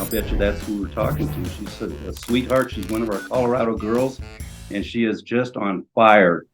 I'll bet you that's who we're talking to. She's a sweetheart. She's one of our Colorado girls, and she is just on fire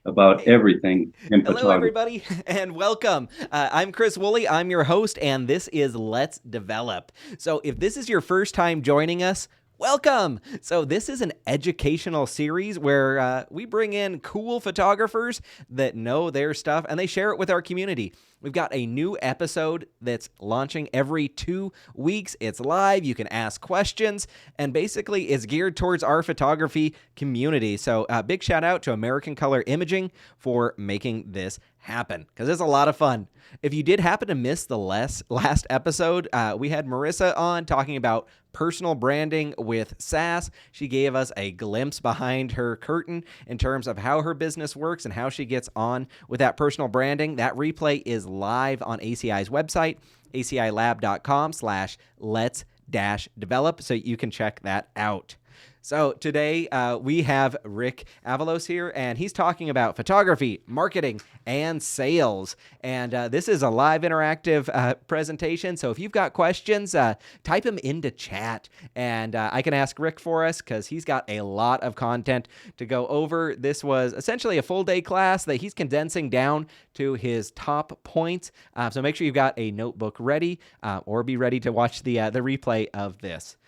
about everything in Hello, photography. everybody, and welcome. I'm Chris Woolley. I'm your host, and this is Let's Develop. So, if this is your first time joining us, welcome. So, this is an educational series where we bring in cool photographers that know their stuff and they share it with our community. We've got a new episode that's launching every 2 weeks. It's live. You can ask questions, and basically, it's geared towards our photography community. So, big shout out to American Color Imaging for making this happen because it's a lot of fun. If you did happen to miss the last episode, we had Marissa on talking about personal branding with SaaS. She gave us a glimpse behind her curtain in terms of how her business works and how she gets on with that personal branding. That replay is live on ACI's website, acilab.com/let's-develop, so you can check that out. So today we have Rick Avalos here, and he's talking about photography, marketing, and sales. And this is a live interactive presentation. So if you've got questions, type them into chat, and I can ask Rick for us because he's got a lot of content to go over. This was essentially a full day class that he's condensing down to his top points. So make sure you've got a notebook ready or be ready to watch the replay of this.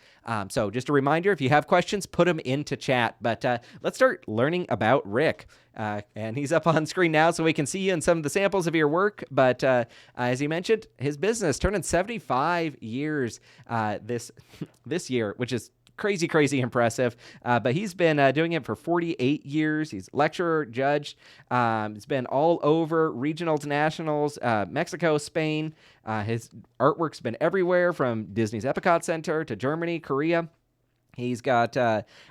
So just a reminder, if you have questions, put them into chat. But let's start learning about Rick. And he's up on screen now so we can see you in some of the samples of your work. But as he mentioned, his business turning 75 years this year, which is crazy impressive. But he's been doing it for 48 years. He's lecturer, judge. He's been all over regionals, nationals, Mexico, Spain. His artwork's been everywhere from Disney's Epcot Center to Germany, Korea. He's got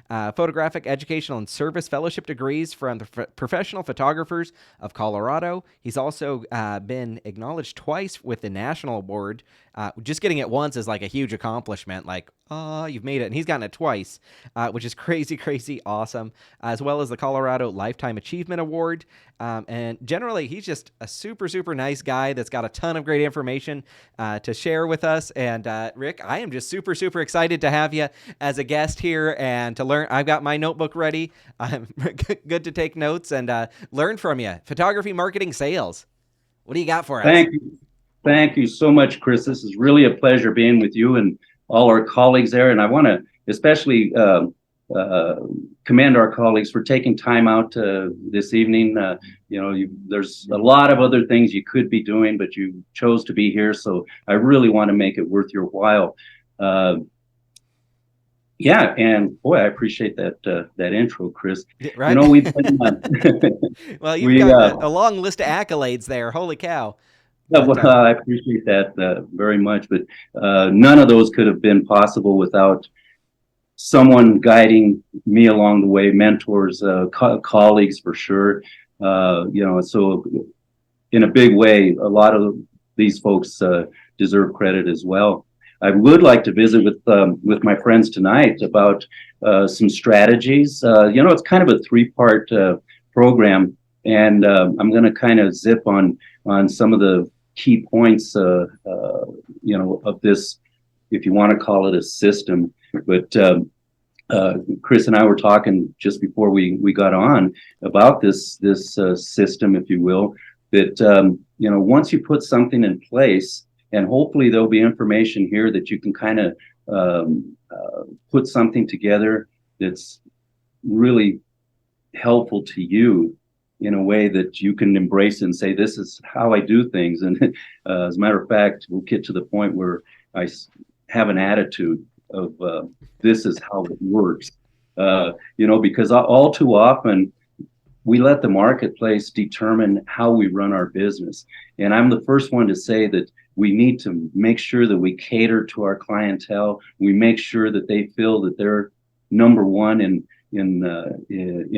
photographic, educational, and service fellowship degrees from the Professional Photographers of Colorado. He's also been acknowledged twice with the National Award. Just getting it once is like a huge accomplishment. Like, oh, you've made it. And he's gotten it twice, which is crazy awesome, as well as the Colorado Lifetime Achievement Award. And generally, he's just a super nice guy that's got a ton of great information to share with us. And Rick, I am just super excited to have you as a guest here and to learn. I've got my notebook ready. I'm good to take notes and learn from you. Photography, marketing, sales. What do you got for us? Thank you. Thank you so much, Chris. This is really a pleasure being with you and all our colleagues there. And I want to especially commend our colleagues for taking time out this evening. There's a lot of other things you could be doing, but you chose to be here. So I really want to make it worth your while. Yeah, and boy, I appreciate that intro, Chris. Right? You know, we've been Well, you've we got a long list of accolades there. Holy cow. But well, I appreciate that very much, but none of those could have been possible without someone guiding me along the way, mentors, colleagues for sure. So in a big way, a lot of these folks deserve credit as well. I would like to visit with my friends tonight about some strategies. It's kind of a three-part program, and I'm going to kind of zip on some of the key points, of this, if you want to call it a system. But Chris and I were talking just before we got on about this system, if you will, that once you put something in place, and hopefully there'll be information here that you can kind of put something together that's really helpful to you in a way that you can embrace and say, this is how I do things. And as a matter of fact, we'll get to the point where I have an attitude of this is how it works, because all too often we let the marketplace determine how we run our business. And I'm the first one to say that we need to make sure that we cater to our clientele. We make sure that they feel that they're number one in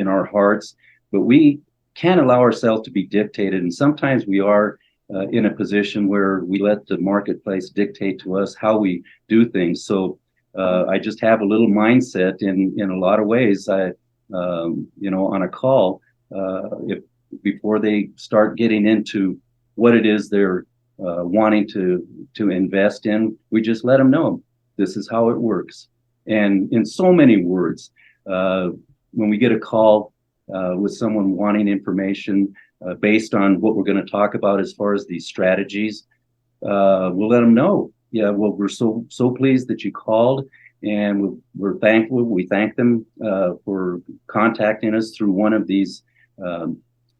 our hearts, but we can't allow ourselves to be dictated. And sometimes we are in a position where we let the marketplace dictate to us how we do things. So I just have a little mindset in a lot of ways. On a call, if before they start getting into what it is they're wanting to invest in, we just let them know this is how it works. And in so many words, when we get a call with someone wanting information based on what we're going to talk about as far as these strategies, we'll let them know. Yeah, well, we're so pleased that you called, and we're thankful. We thank them for contacting us through one of these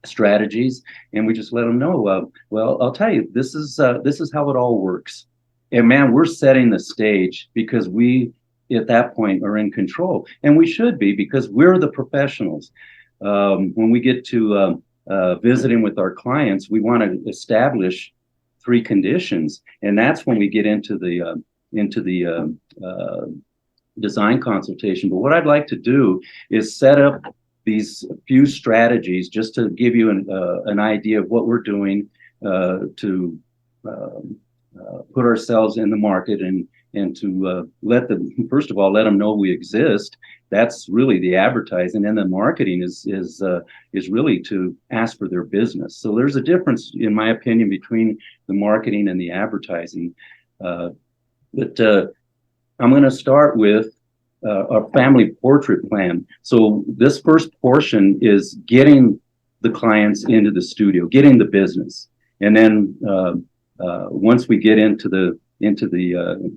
strategies, and we just let them know. Well, I'll tell you, this is how it all works. And man, we're setting the stage because we, at that point, are in control, and we should be, because we're the professionals. When we get to visiting with our clients, we want to establish 3 conditions, and that's when we get into the design consultation. But what I'd like to do is set up these few strategies just to give you an idea of what we're doing to put ourselves in the market, and to let them, first of all, let them know we exist. That's really the advertising, and the marketing is really to ask for their business. So there's a difference, in my opinion, between the marketing and the advertising. But I'm going to start with a family portrait plan. So this first portion is getting the clients into the studio, getting the business, and then once we get into the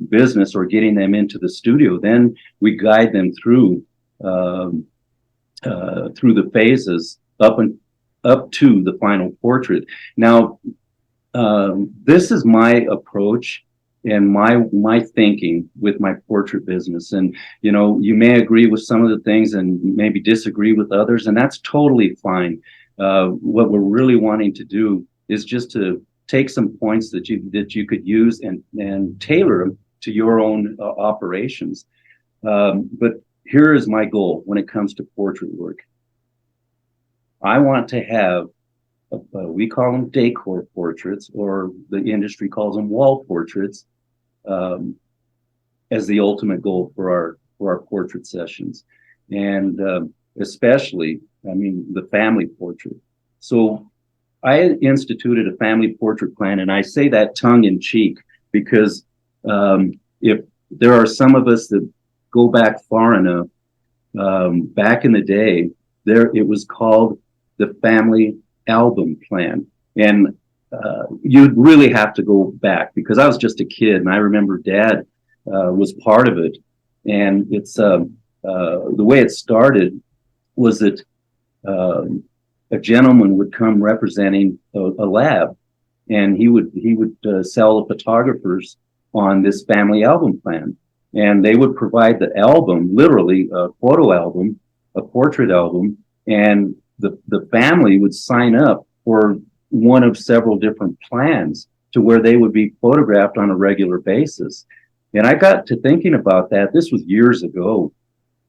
business, or getting them into the studio, then we guide them through the phases up to the final portrait. Now, this is my approach and my thinking with my portrait business. And you may agree with some of the things and maybe disagree with others, and that's totally fine. What we're really wanting to do is just to take some points that you could use and tailor them to your own operations. But here is my goal when it comes to portrait work. I want to have, we call them decor portraits, or the industry calls them wall portraits, as the ultimate goal for our portrait sessions. And especially, the family portrait. So I instituted a family portrait plan, and I say that tongue in cheek because if there are some of us that go back far enough, back in the day, it was called the family album plan. And you'd really have to go back, because I was just a kid, and I remember Dad was part of it. And it's the way it started was that a gentleman would come representing a lab, and he would sell the photographers on this family album plan, and they would provide the album, literally a photo album, a portrait album, and the family would sign up for one of several different plans to where they would be photographed on a regular basis. And I got to thinking about that. This was years ago.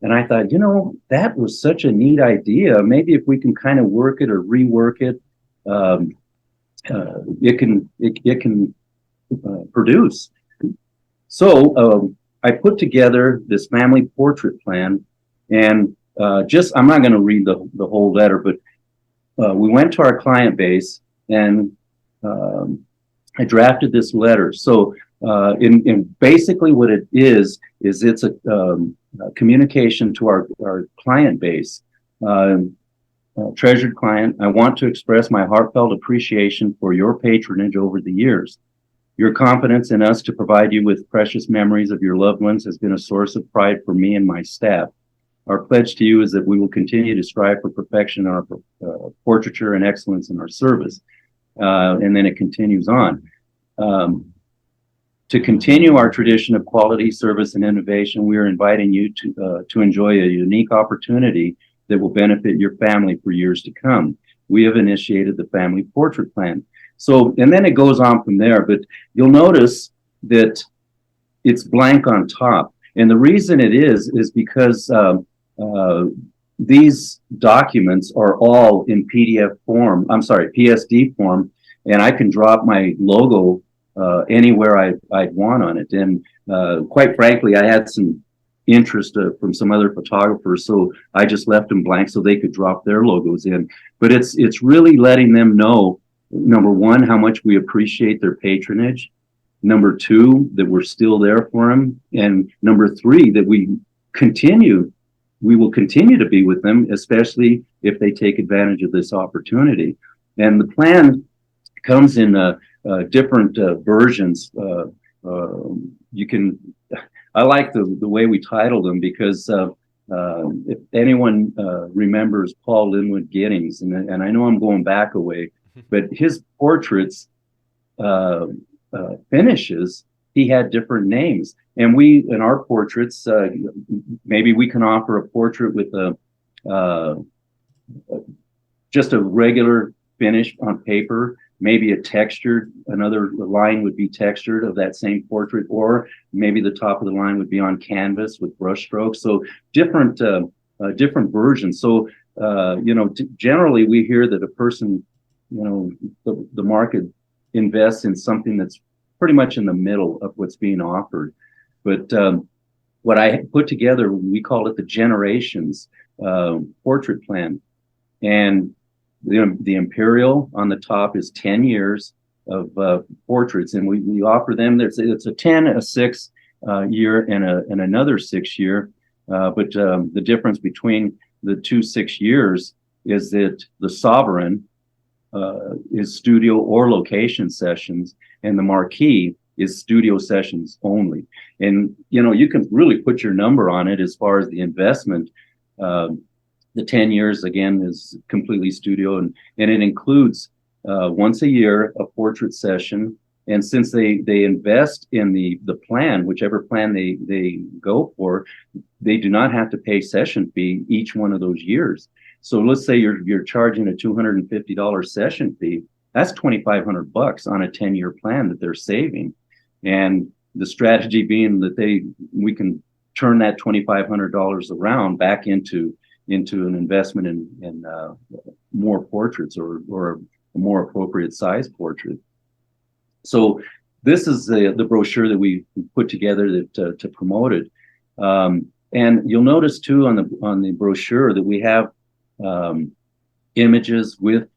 And I thought, that was such a neat idea. Maybe if we can kind of work it or rework it, it can produce. So I put together this family portrait plan, and I'm not going to read the whole letter, but we went to our client base, and I drafted this letter. So in basically what it is it's a communication to our client base. Treasured client, I want to express my heartfelt appreciation for your patronage over the years. Your confidence in us to provide you with precious memories of your loved ones has been a source of pride for me and my staff. Our pledge to you is that we will continue to strive for perfection in our portraiture and excellence in our service. And then it continues on. To continue our tradition of quality, service, and innovation, we are inviting you to enjoy a unique opportunity that will benefit your family for years to come. We have initiated the family portrait plan. So, and then it goes on from there, but you'll notice that it's blank on top. And the reason it is because these documents are all in PSD form, and I can drop my logo anywhere I'd want on it. And quite frankly, I had some interest from some other photographers, so I just left them blank so they could drop their logos in. But it's really letting them know, number one, how much we appreciate their patronage, Number two, that we're still there for them. And number three, that we will continue to be with them, especially if they take advantage of this opportunity. And the plan comes in different versions. You can, I like the way we titled them because if anyone remembers Paul Linwood Giddings, and I know I'm going back a way, but his portraits finishes, he had different names. And we, in our portraits, maybe we can offer a portrait with just a regular finish on paper, maybe another line would be textured of that same portrait, or maybe the top of the line would be on canvas with brush strokes. So different versions. So, generally we hear that a person, the market invests in something that's pretty much in the middle of what's being offered. But what I put together, we call it the Generations portrait plan. And the Imperial on the top is 10 years of portraits, and we offer them. It's a 10, a 6 year, and another 6 year. But the difference between the 2 6 years is that the Sovereign is studio or location sessions, and the Marquee is studio sessions only. And you can really put your number on it as far as the investment. The 10 years again is completely studio, and it includes once a year a portrait session. And since they invest in the plan, whichever plan they go for, they do not have to pay session fee each one of those years. So let's say you're charging a $250 session fee. That's $2,500 on a 10-year plan that they're saving. And the strategy being that we can turn that $2,500 around back into an investment in more portraits or a more appropriate size portrait. So this is the brochure that we put together to promote it. And you'll notice too on the brochure that we have images with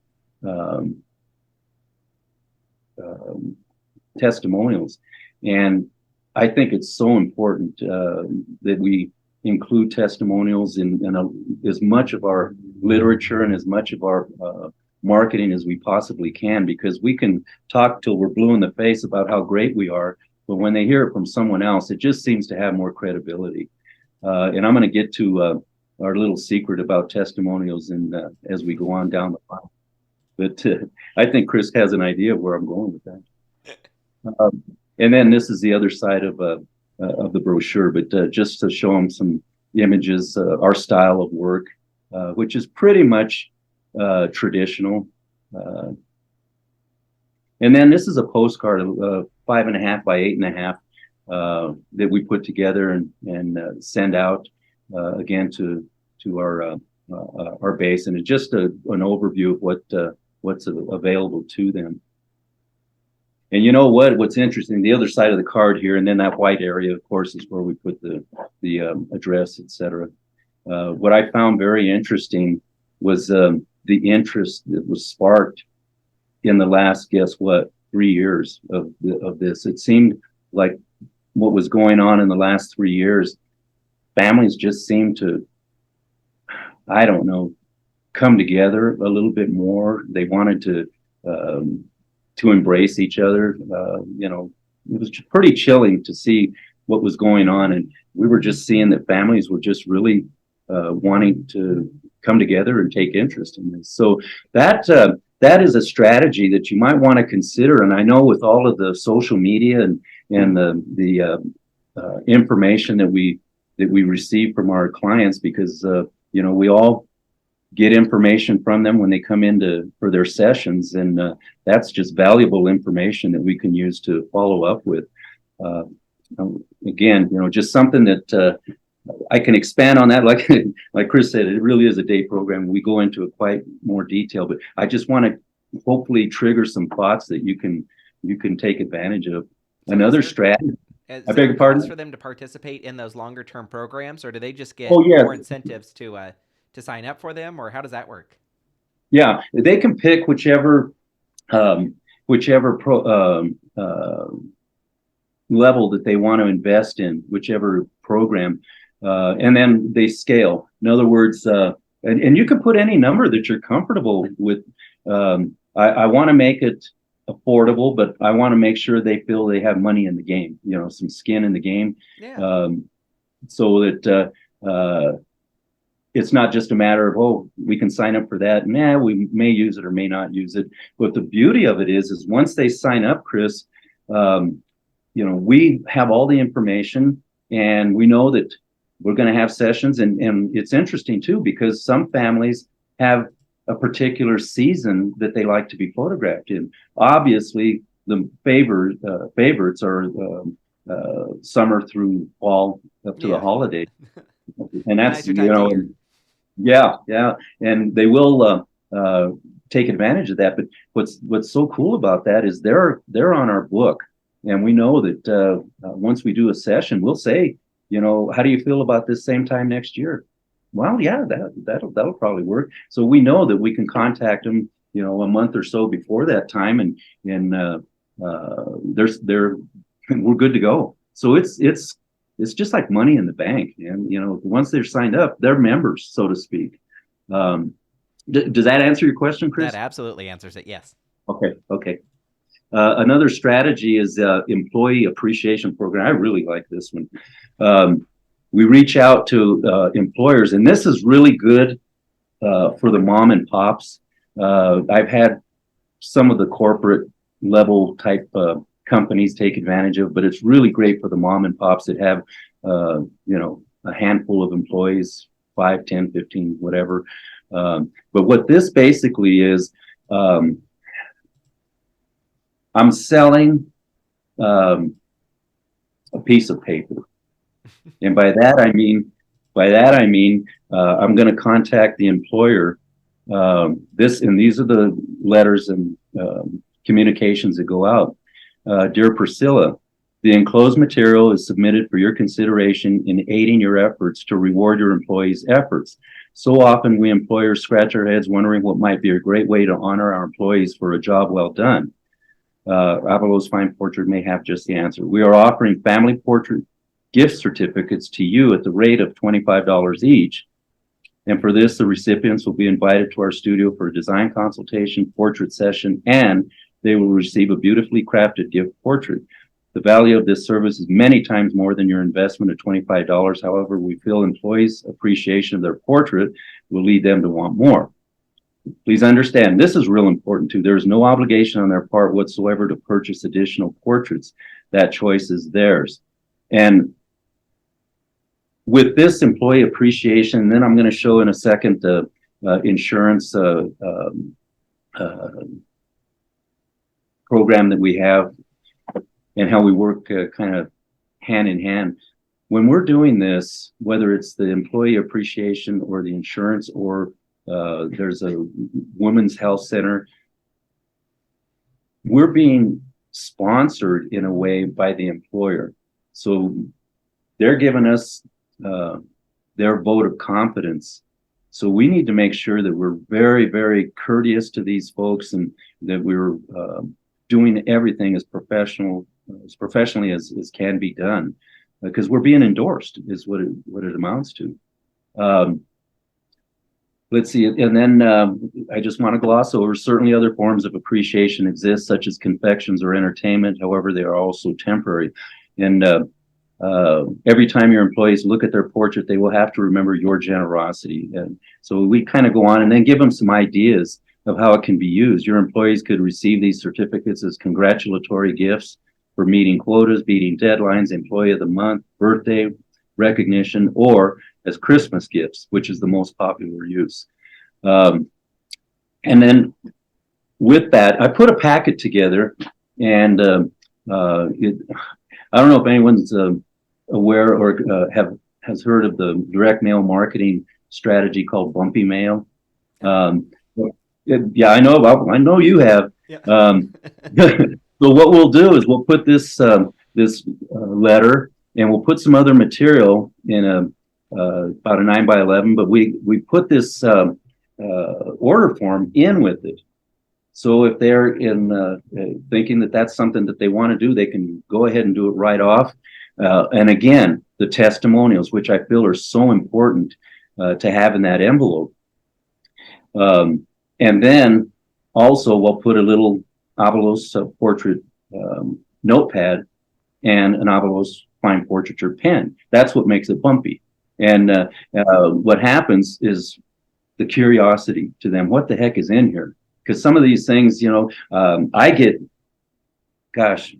testimonials. And I think it's so important that we include testimonials in as much of our literature and as much of our marketing as we possibly can, because we can talk till we're blue in the face about how great we are, but when they hear it from someone else, it just seems to have more credibility. And I'm going to get to our little secret about testimonials as we go on down the line. But I think Chris has an idea of where I'm going with that. And then this is the other side of the brochure, but just to show them some images, our style of work, which is pretty much traditional. And then this is a postcard of 5.5 by 8.5 that we put together and send out again to our base, and it's just an overview of what's available to them. And you know what's interesting, the other side of the card here, and then that white area, of course, is where we put the address, etc. What I found very interesting was the interest that was sparked in the last, guess what, 3 years of this. It seemed like what was going on in the last 3 years, families just seemed to, I don't know, come together a little bit more. They wanted to embrace each other. It was pretty chilling to see what was going on, and we were just seeing that families were just really wanting to come together and take interest in this. So that is a strategy that you might want to consider. And I know with all of the social media and the information that we receive from our clients, because we all get information from them when they come in for their sessions, and that's just valuable information that we can use to follow up with. Again, just something that I can expand on that. Like Chris said, it really is a day program. We go into it quite more detail, but I just want to hopefully trigger some thoughts that you can take advantage of. Another strategy. I beg your pardon? For them to participate in those longer term programs, or do they just get yeah. more incentives to sign up for them, or how does that work? Yeah, they can pick whichever level that they want to invest in, whichever program, and then they scale. In other words, and you can put any number that you're comfortable with. I want to make it affordable, but I want to make sure they feel they have money in the game, some skin in the game, Yeah. so that it's not just a matter of, oh, we can sign up for that. Nah, we may use it or may not use it. But the beauty of it is once they sign up, Chris, we have all the information, and we know that we're going to have sessions. And it's interesting too, because some families have a particular season that they like to be photographed in. Obviously, the favorites are summer through fall up to the holiday. And that's, Nicer time of year. yeah. And they will take advantage of that. But what's so cool about that is they're on our book. And we know that once we do a session, we'll say, how do you feel about this same time next year? Well, yeah, that'll probably work. So we know that we can contact them, a month or so before that time, and we're good to go. So it's just like money in the bank, and once they're signed up, they're members, so to speak. Does that answer your question, Chris? That absolutely answers it. Yes. Okay. Another strategy is employee appreciation program. I really like this one. We reach out to employers, and this is really good for the mom and pops. I've had some of the corporate level type companies take advantage of, but it's really great for the mom and pops that have, a handful of employees, 5, 10, 15, whatever. But what this basically is, I'm selling a piece of paper. And by that I mean, I'm going to contact the employer. These are the letters and communications that go out. Dear Priscilla, the enclosed material is submitted for your consideration in aiding your efforts to reward your employees' efforts. So often we employers scratch our heads wondering what might be a great way to honor our employees for a job well done. Avalos Fine Portrait may have just the answer. We are offering family portrait gift certificates to you at the rate of $25 each. And for this, the recipients will be invited to our studio for a design consultation, portrait session, and they will receive a beautifully crafted gift portrait. The value of this service is many times more than your investment of $25. However, we feel employees' appreciation of their portrait will lead them to want more. Please understand, this is real important too. There is no obligation on their part whatsoever to purchase additional portraits. That choice is theirs. And with this employee appreciation, then I'm going to show in a second the insurance program that we have and how we work kind of hand in hand. When we're doing this, whether it's the employee appreciation or the insurance, or there's a women's health center, we're being sponsored in a way by the employer. So they're giving us their vote of confidence. So we need to make sure that we're very, very courteous to these folks, and that we're doing everything as professionally as can be done, because we're being endorsed is what it amounts to. Let's see, and then I just want to gloss over, certainly other forms of appreciation exist, such as confections or entertainment. However, they are also temporary. And every time your employees look at their portrait, they will have to remember your generosity. And so we kind of go on and then give them some ideas of how it can be used. Your employees could receive these certificates as congratulatory gifts for meeting quotas, beating deadlines, employee of the month, birthday recognition, or as Christmas gifts, which is the most popular use. And then with that, I put a packet together, and I don't know if anyone's aware or has heard of the direct mail marketing strategy called bumpy mail. Yeah, I know you have. Yeah. So what we'll do is we'll put this letter, and we'll put some other material in about a 9x11, but we put this order form in with it. So if they're in thinking that that's something that they want to do, they can go ahead and do it right off. And again, the testimonials, which I feel are so important to have in that envelope. And then also we'll put a little Avalos portrait notepad and an Avalos fine portraiture pen. That's what makes it bumpy. And what happens is the curiosity to them. What the heck is in here? Because some of these things, I get, gosh,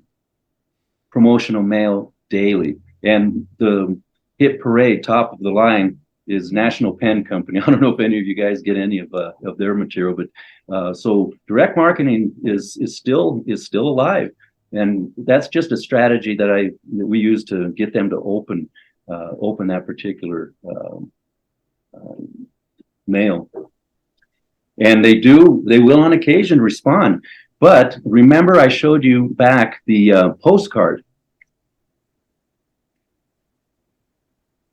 promotional mail daily. And the hit parade, top of the line, is National Pen Company. I don't know if any of you guys get any of their material, but so direct marketing is still alive, and that's just a strategy that we use to get them to open that particular mail. And they will on occasion respond. But remember, I showed you back the postcard,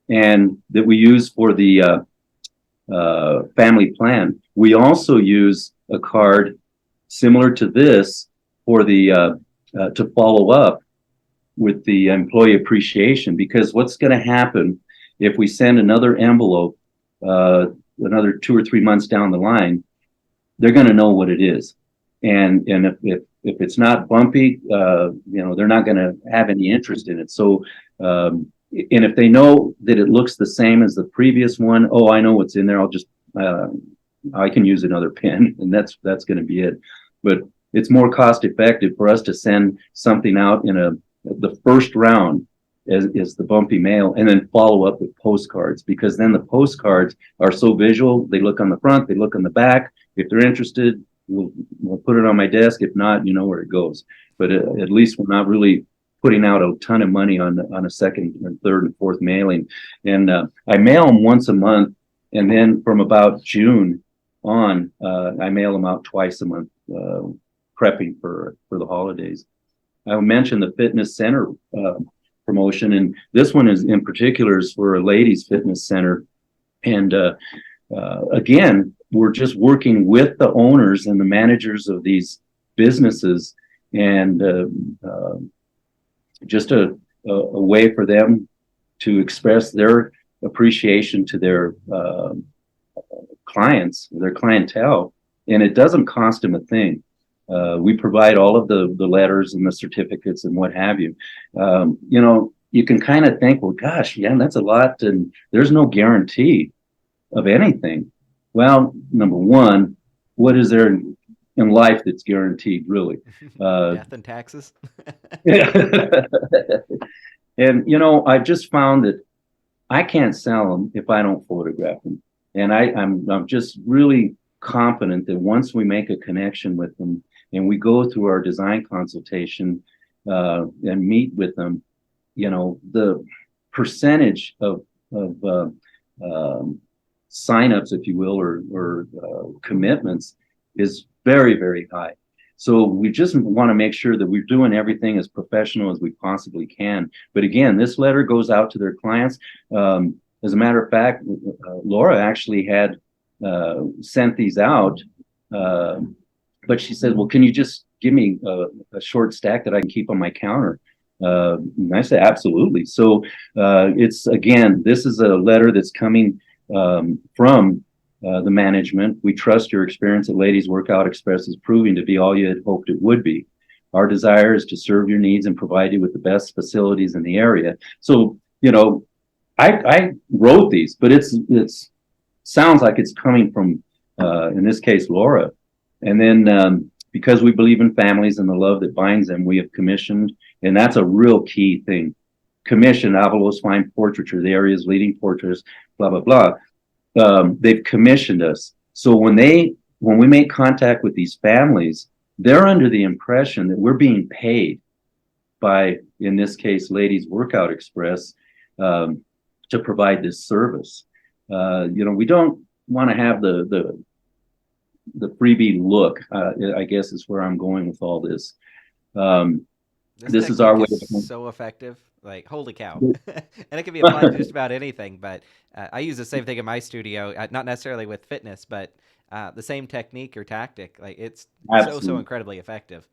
and that we use for the family plan. We also use a card similar to this for the to follow up with the employee appreciation, because what's going to happen if we send another envelope another 2 or 3 months down the line, they're going to know what it is. And if it's not bumpy, they're not going to have any interest in it. So, and if they know that it looks the same as the previous one, oh, I know what's in there. I'll just, I can use another pen, and that's going to be it. But it's more cost effective for us to send something out in the first round is the bumpy mail, and then follow up with postcards, because then the postcards are so visual. They look on the front, they look on the back. If they're interested, we'll put it on my desk. If not, you know where it goes. But at least we're not really putting out a ton of money on a second and third and fourth mailing. And I mail them once a month, and then from about June on, I mail them out twice a month, prepping for the holidays. I mentioned the fitness center promotion, and this one is in particular is for a ladies fitness center. And again, we're just working with the owners and the managers of these businesses, and just a way for them to express their appreciation to their clients, their clientele, and it doesn't cost them a thing. We provide all of the letters and the certificates and what have you. You can kind of think, well, gosh, yeah, that's a lot, and there's no guarantee of anything. Well, number one, what is there in life that's guaranteed, really? Death and taxes. And I've just found that I can't sell them if I don't photograph them, and I'm just really confident that once we make a connection with them and we go through our design consultation and meet with them, the percentage of signups, if you will, or commitments is very, very high. So we just want to make sure that we're doing everything as professional as we possibly can. But again, this letter goes out to their clients. As a matter of fact, Laura actually had sent these out, but she said, well, can you just give me a short stack that I can keep on my counter? And I said, absolutely. So this is a letter that's coming from the management. We trust your experience at Ladies Workout Express is proving to be all you had hoped it would be. Our desire is to serve your needs and provide you with the best facilities in the area. So, I wrote these, but it's sounds like it's coming from, in this case, Laura. And then because we believe in families and the love that binds them, we have commissioned, and that's a real key thing. Commissioned Avalos Fine Portraiture, the area's leading portraitist, blah, blah, blah. They've commissioned us. So when we make contact with these families, they're under the impression that we're being paid by, in this case, Ladies Workout Express, to provide this service. We don't want to have the freebie look, I guess is where I'm going with all this. This is our way of so effective. Like, holy cow. And it can be applied to just about anything, but I use the same thing in my studio, not necessarily with fitness, but the same technique or tactic. Like it's so Absolutely. incredibly effective.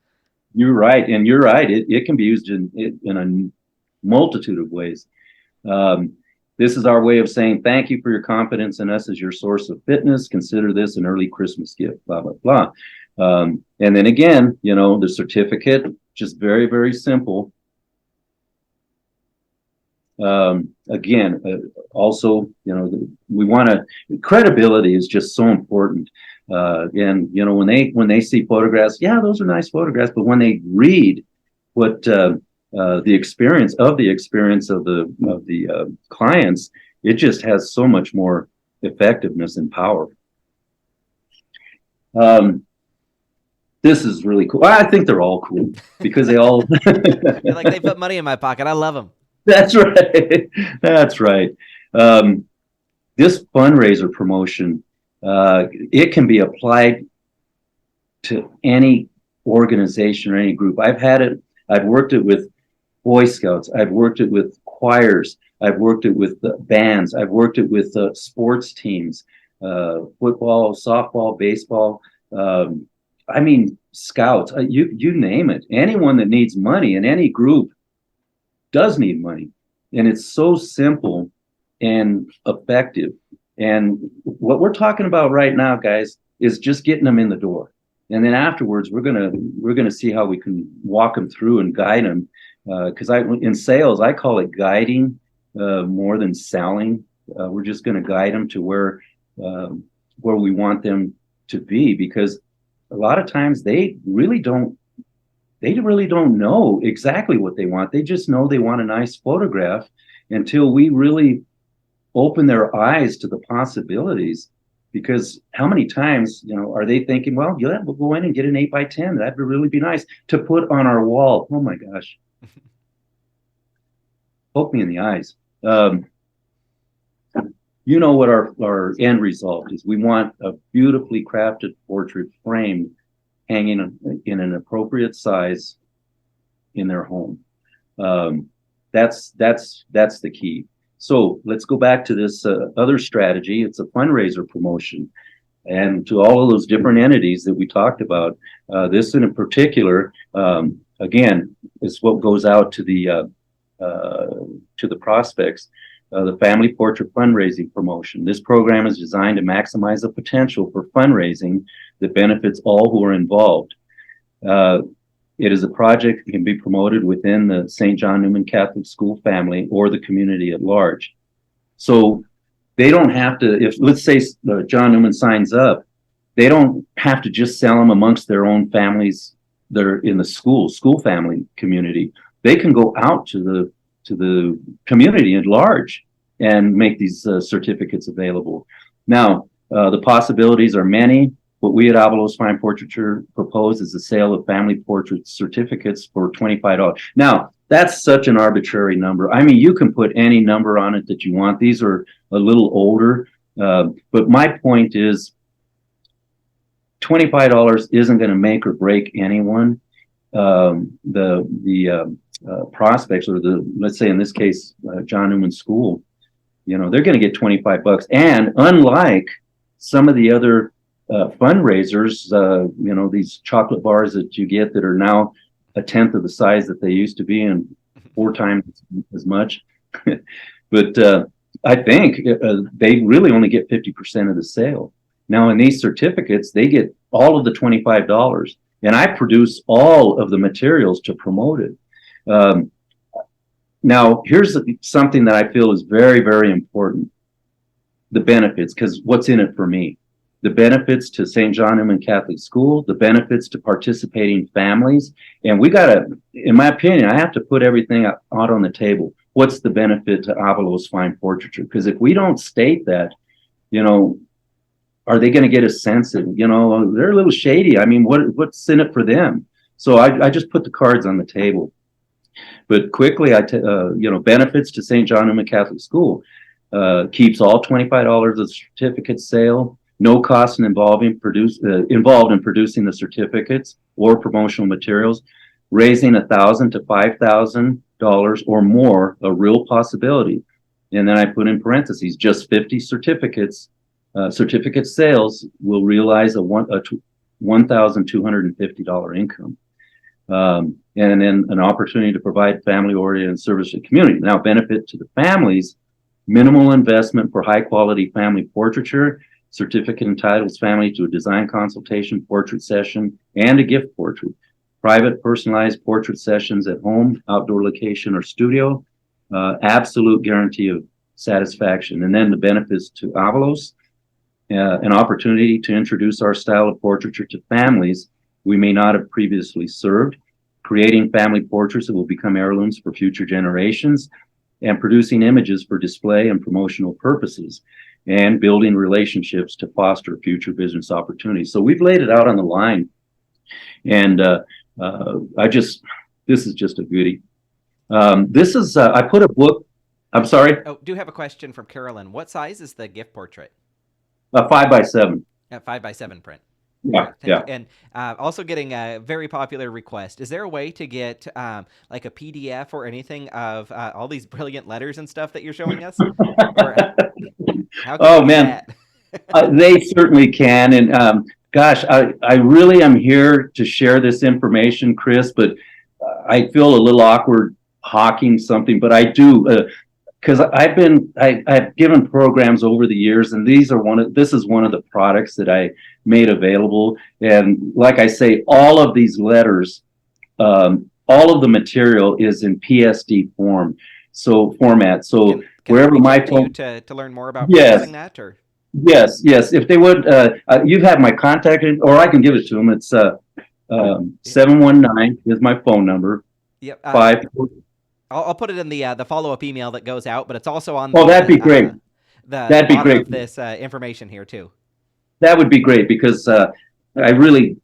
You're right. And you're right. It can be used in a multitude of ways. Um, this is our way of saying thank you for your confidence in us as your source of fitness. Consider this an early Christmas gift, blah, blah, blah. And then again, the certificate, just very, very simple. Again, also, we want to, credibility is just so important. And, when they see photographs, yeah, those are nice photographs, but when they read what, the experience of the clients, it just has so much more effectiveness and power. This is really cool. I think they're all cool because they all. You're like, they put money in my pocket. I love them. That's right. That's right. Um, this fundraiser promotion, it can be applied to any organization or any group. I've worked it with Boy Scouts. I've worked it with choirs. I've worked it with bands. I've worked it with sports teams, football, softball, baseball. I mean, scouts, you name it. Anyone that needs money in any group does need money. And it's so simple and effective. And what we're talking about right now, guys, is just getting them in the door. And then afterwards, we're gonna see how we can walk them through and guide them. Because in sales, I call it guiding more than selling. We're just going to guide them to where we want them to be, because a lot of times they really don't know exactly what they want. They just know they want a nice photograph until we really open their eyes to the possibilities. Because how many times, are they thinking, well, yeah, we'll go in and get an 8x10. That'd really be nice to put on our wall. Oh my gosh. Poke me in the eyes. What our end result is. We want a beautifully crafted portrait framed, hanging in an appropriate size in their home. That's the key. So let's go back to this other strategy. It's a fundraiser promotion. And to all of those different entities that we talked about, this in particular, again, is what goes out to the prospects. The Family Portrait Fundraising Promotion. This program is designed to maximize the potential for fundraising that benefits all who are involved. It is a project that can be promoted within the St. John Newman Catholic School family or the community at large. So they don't have to, if let's say John Newman signs up, they don't have to just sell them amongst their own families that are in the school family community. They can go out to the community at large and make these certificates available. Now, the possibilities are many. What we at Avalos Fine Portraiture propose is the sale of family portrait certificates for $25. Now, that's such an arbitrary number. I mean, you can put any number on it that you want. These are a little older, but my point is $25 isn't going to make or break anyone. Prospects, or let's say in this case, John Newman School, they're going to get $25. And unlike some of the other fundraisers, these chocolate bars that you get that are now a tenth of the size that they used to be and 4 times as much. But I think they really only get 50% of the sale. Now in these certificates, they get all of the $25, and I produce all of the materials to promote it. Now, here's something that I feel is very, very important. The benefits, because what's in it for me? The benefits to St. John Newman Catholic School, the benefits to participating families. And we got to, in my opinion, I have to put everything out on the table. What's the benefit to Avalos Fine Portraiture? Because if we don't state that, are they going to get a sense of, they're a little shady. I mean, what's in it for them? So I just put the cards on the table. But quickly, benefits to St. John Newman Catholic School, keeps all $25 of certificate sale, no cost involved in producing the certificates or promotional materials, raising $1,000 to $5,000 or more, a real possibility. And then I put in parentheses, just 50 certificates certificate sales will realize a $1,250 income. And then an opportunity to provide family-oriented service to the community. Now, benefit to the families, minimal investment for high-quality family portraiture. Certificate entitles family to a design consultation, portrait session, and a gift portrait. Private personalized portrait sessions at home, outdoor location, or studio. Absolute guarantee of satisfaction. And then the benefits to Avalos, an opportunity to introduce our style of portraiture to families we may not have previously served, creating family portraits that will become heirlooms for future generations, and producing images for display and promotional purposes, and building relationships to foster future business opportunities. So we've laid it out on the line, and this is just a beauty. I put a book. I'm sorry. Oh, do have a question from Carolyn. What size is the gift portrait? 5x7. 5x7 print. Yeah, yeah. And also getting a very popular request. Is there a way to get like a PDF or anything of all these brilliant letters and stuff that you're showing us? Or, how can Oh we do man, that? they certainly can. And gosh, I really am here to share this information, Chris, but I feel a little awkward hawking something, but I do. Because I've given programs over the years, and this is one of the products that I made available. And like I say, all of these letters, all of the material is in PSD format. So Can wherever I my reach out phone, to you to learn more about yes, purchasing that, or yes, if they would, you have my contact, or I can give it to them. It's 719 is my phone number. yep. 5. I'll put it in the follow-up email that goes out, but it's also on Oh, that'd be great. The be bottom great. of this information here too. That would be great, because I really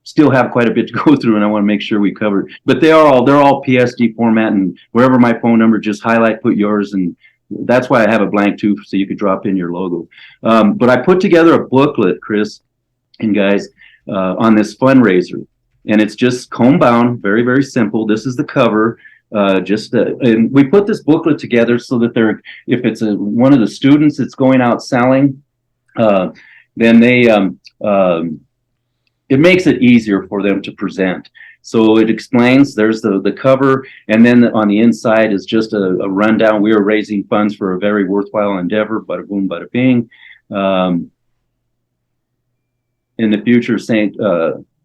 still have quite a bit to go through, and I want to make sure we cover it. But they're all PSD format, and wherever my phone number, just highlight, put yours, and that's why I have a blank too, so you could drop in your logo. But I put together a booklet, Chris and guys, on this fundraiser, and it's just comb bound, very, very simple. This is the cover. And we put this booklet together so that if it's one of the students that's going out selling, then it makes it easier for them to present. So it explains, there's the cover, and then on the inside is just a rundown. We are raising funds for a very worthwhile endeavor, bada boom, bada bing. In the future, saying,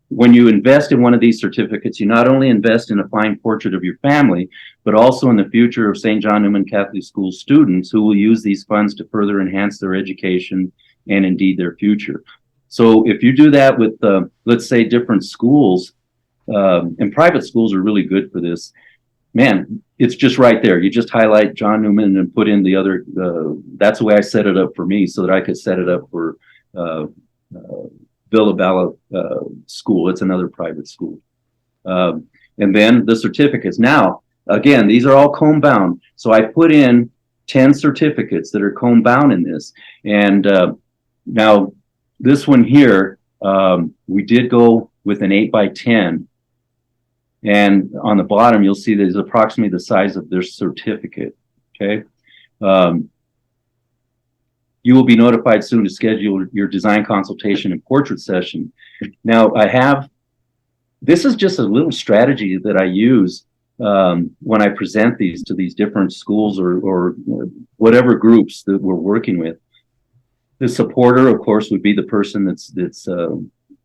when you invest in one of these certificates, you not only invest in a fine portrait of your family, but also in the future of St. John Neumann Catholic School students who will use these funds to further enhance their education and indeed their future. So if you do that with, let's say, different schools, and private schools are really good for this, man, it's just right there. You just highlight John Neumann and put in the other, that's the way I set it up for me, so that I could set it up for Villa Bala school. It's another private school. And then the certificates. Now, again, these are all comb bound. So I put in 10 certificates that are comb bound in this. And now this one here, we did go with an 8x10. And on the bottom, you'll see there's approximately the size of their certificate. Okay. You will be notified soon to schedule your design consultation and portrait session. Now, this is just a little strategy that I use when I present these to these different schools or whatever groups that we're working with. The supporter, of course, would be the person that's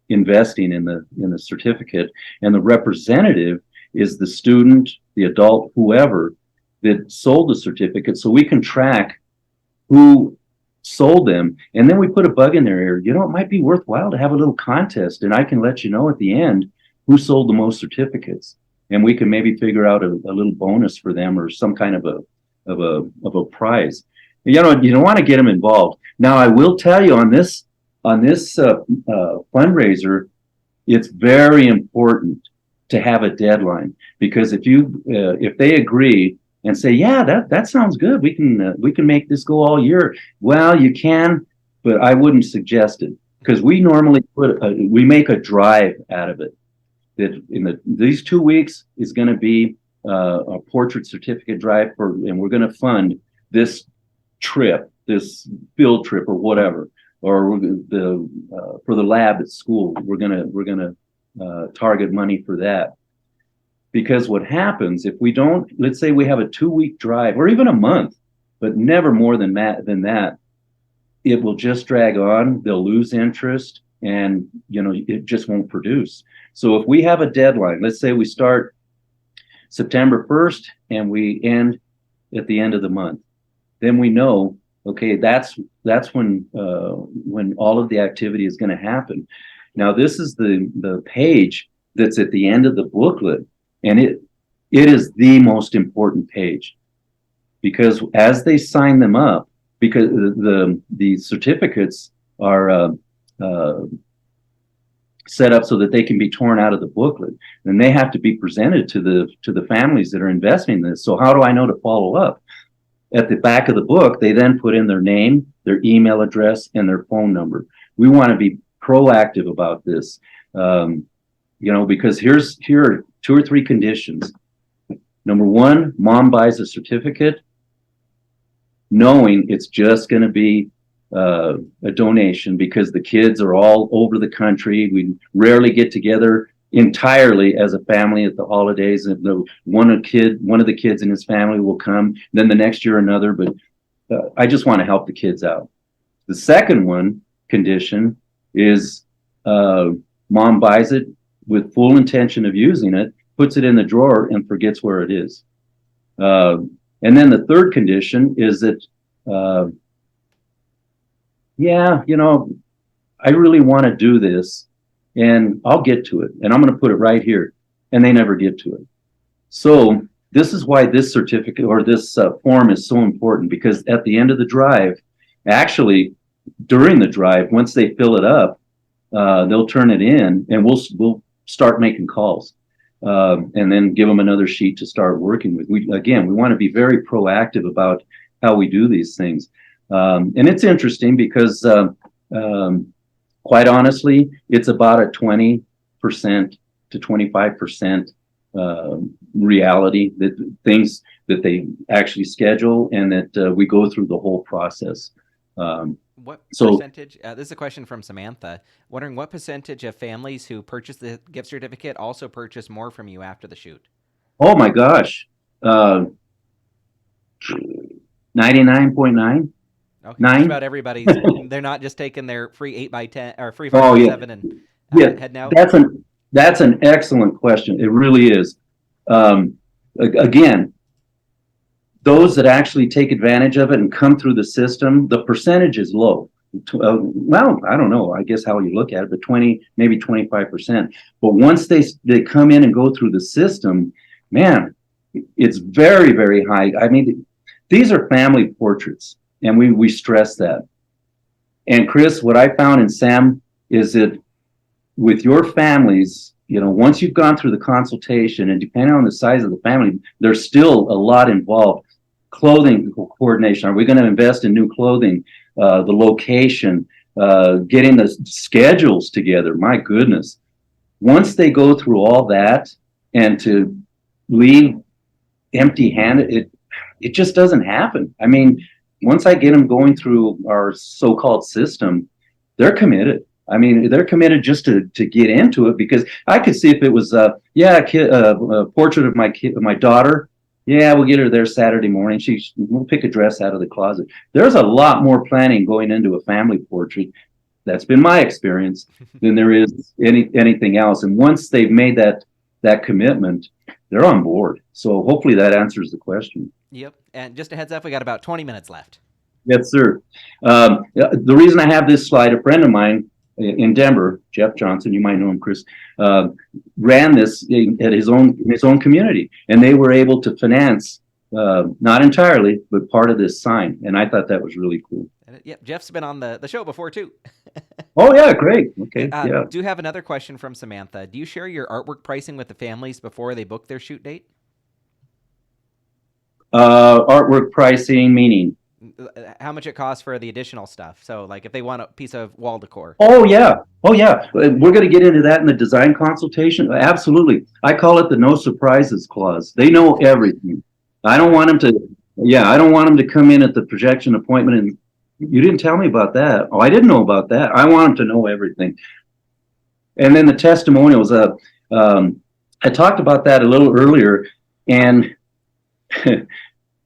investing in the certificate, and the representative is the student, the adult, whoever that sold the certificate, so we can track who sold them. And then we put a bug in their ear. You know, it might be worthwhile to have a little contest, and I can let you know at the end who sold the most certificates, and we can maybe figure out a little bonus for them, or some kind of a prize. You know, you don't want to get them involved. Now, I will tell you on this fundraiser, it's very important to have a deadline, because if they agree and say, yeah, that sounds good, we can make this go all year. Well, you can, but I wouldn't suggest it, because we normally we make a drive out of it. That in these 2 weeks is going to be a portrait certificate drive and we're going to fund this trip, this field trip or whatever. or for the lab at school, we're gonna target money for that. Because what happens if we don't, let's say we have a 2-week drive or even a month, but never more than that, it will just drag on. They'll lose interest, and it just won't produce. So if we have a deadline, let's say we start September 1st and we end at the end of the month, then we know, okay, that's when all of the activity is going to happen. Now, this is the page that's at the end of the booklet, and it is the most important page, because as they sign them up, because the certificates are set up so that they can be torn out of the booklet, and they have to be presented to the families that are investing in this. So how do I know to follow up? At the back of the book, they then put in their name, their email address, and their phone number. We want to be proactive about this, because here are 2 or 3 conditions. Number 1, mom buys a certificate knowing it's just going to be a donation, because the kids are all over the country. We rarely get together entirely as a family at the holidays, and one of the kids in his family will come, then the next year another, but I just want to help the kids out. The second condition is mom buys it with full intention of using it, puts it in the drawer, and forgets where it is. And then the third condition is that I really want to do this, and I'll get to it, and I'm going to put it right here, and they never get to it. So this is why this certificate or this form is so important, because at the end of the drive, actually during the drive, once they fill it up, they'll turn it in, and we'll start making calls, and then give them another sheet to start working with. We want to be very proactive about how we do these things. And it's interesting because quite honestly, it's about a 20% to 25% reality, that things that they actually schedule, and that we go through the whole process. What percentage? This is a question from Samantha, wondering what percentage of families who purchase the gift certificate also purchase more from you after the shoot? Oh my gosh, 99.9. Okay, 9. just about everybody's. They're not just taking their free 8x10 or free 5x7 and heading out. That's an excellent question. It really is. Again, those that actually take advantage of it and come through the system, the percentage is low. Well, I don't know, I guess how you look at it, but 20, maybe 25%. But once they come in and go through the system, man, it's very, very high. I mean, these are family portraits, and we stress that. And Chris, what I found in Sam is that with your families, once you've gone through the consultation, and depending on the size of the family, there's still a lot involved. Clothing coordination. Are we going to invest in new clothing? The location, getting the schedules together. My goodness. Once they go through all that, and to leave empty-handed, it just doesn't happen. I mean, once I get them going through our so-called system, they're committed. I mean, they're committed just to get into it, because I could see if it was a portrait of my daughter. Yeah, we'll get her there Saturday morning. We'll pick a dress out of the closet. There's a lot more planning going into a family portrait. That's been my experience than there is anything else. And once they've made that commitment, they're on board. So hopefully that answers the question. Yep. And just a heads up, we got about 20 minutes left. Yes, sir. The reason I have this slide, a friend of mine in Denver, Jeff Johnson, you might know him, Chris, ran this at his own community, and they were able to finance, not entirely, but part of this sign. And I thought that was really cool. Yep, Jeff's been on the show before too. Oh yeah, great. Okay. Yeah. Do have another question from Samantha. Do you share your artwork pricing with the families before they book their shoot date? Artwork pricing meaning? How much it costs for the additional stuff. So like if they want a piece of wall decor. Oh yeah. We're going to get into that in the design consultation. Absolutely. I call it the no surprises clause. They know everything. I don't want them to come in at the projection appointment and You didn't tell me about that. Oh, I didn't know about that. I want them to know everything. And then the testimonials, I talked about that a little earlier. And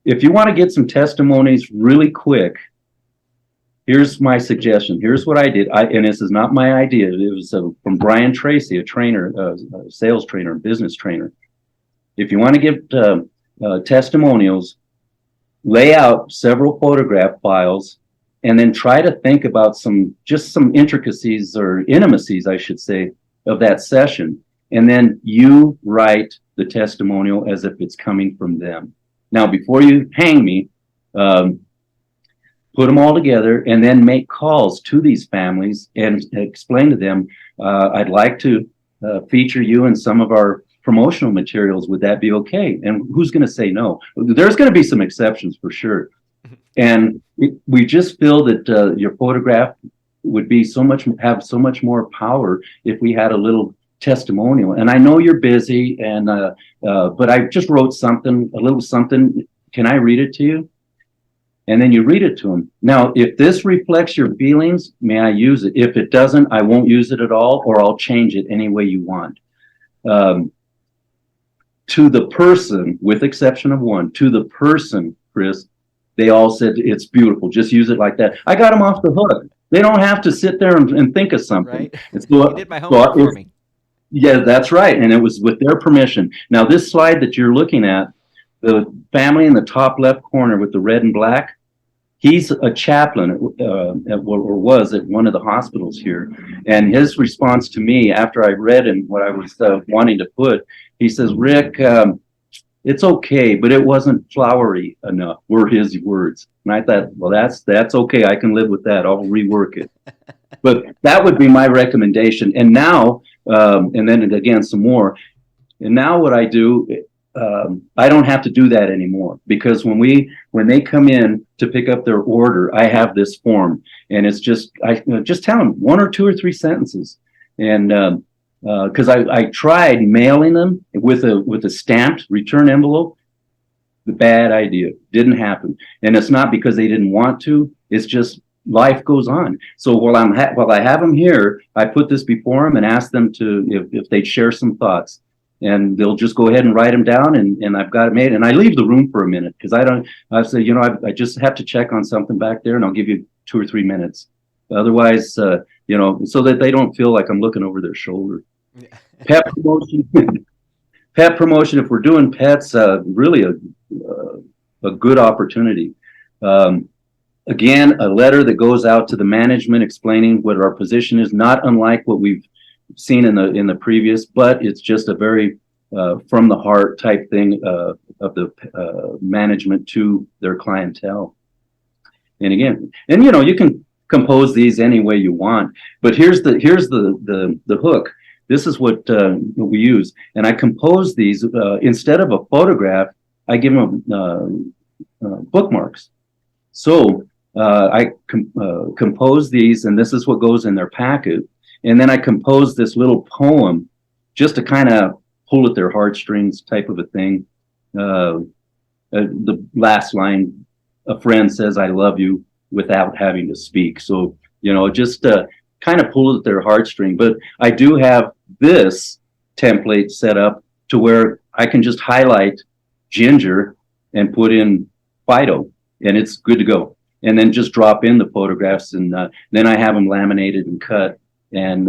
if you want to get some testimonies really quick, here's my suggestion. Here's what I did. And this is not my idea. It was from Brian Tracy, a trainer, a sales trainer, business trainer. If you want to give testimonials, lay out several photograph files, and then try to think about some intricacies or intimacies, I should say, of that session. And then you write the testimonial as if it's coming from them. Now, before you hang me, put them all together and then make calls to these families and explain to them, I'd like to feature you in some of our promotional materials. Would that be okay? And who's going to say no? There's going to be some exceptions for sure. And we just feel that your photograph would be have so much more power if we had a little testimonial. And I know you're busy, and but I just wrote a little something. Can I read it to you? And then you read it to them. Now, if this reflects your feelings, may I use it? If it doesn't, I won't use it at all, or I'll change it any way you want. To the person, with exception of one, to the person, Chris, they all said, it's beautiful. Just use it like that. I got them off the hook. They don't have to sit there and think of something. Right. So, you did my homework for me. Yeah, that's right. And it was with their permission. Now, this slide that you're looking at, the family in the top left corner with the red and black, he's a chaplain or was at one of the hospitals here. And his response to me after I read and what I was wanting to put, he says, Rick, it's okay, but it wasn't flowery enough, were his words. And I thought, well, that's okay. I can live with that. I'll rework it. But that would be my recommendation. And now, and then again, some more. And now what I do, I don't have to do that anymore, because when they come in to pick up their order, I have this form, and it's just tell them 1 or 2 or 3 sentences. And because I tried mailing them with a stamped return envelope. The bad idea, didn't happen. And it's not because they didn't want to, it's just life goes on. So while I have them here, I put this before them and ask them if they'd share some thoughts. And they'll just go ahead and write them down, and I've got it made. And I leave the room for a minute, because I say, I just have to check on something back there, and I'll give you 2 or 3 minutes. Otherwise, so that they don't feel like I'm looking over their shoulder. Pet promotion. Pet promotion. If we're doing pets, really a good opportunity. Again, a letter that goes out to the management explaining what our position is, not unlike what we've seen in the previous, but it's just a very from the heart type thing of the management to their clientele. And again, you can compose these any way you want, but here's the hook. This is what we use, and I compose these instead of a photograph. I give them bookmarks. So I compose these, and this is what goes in their packet. And then I compose this little poem just to kind of pull at their heartstrings type of a thing. The last line, a friend says, I love you without having to speak. So, just kind of pull at their heartstring. But I do have this template set up to where I can just highlight Ginger and put in Fido, and it's good to go. And then just drop in the photographs, and then I have them laminated and cut. And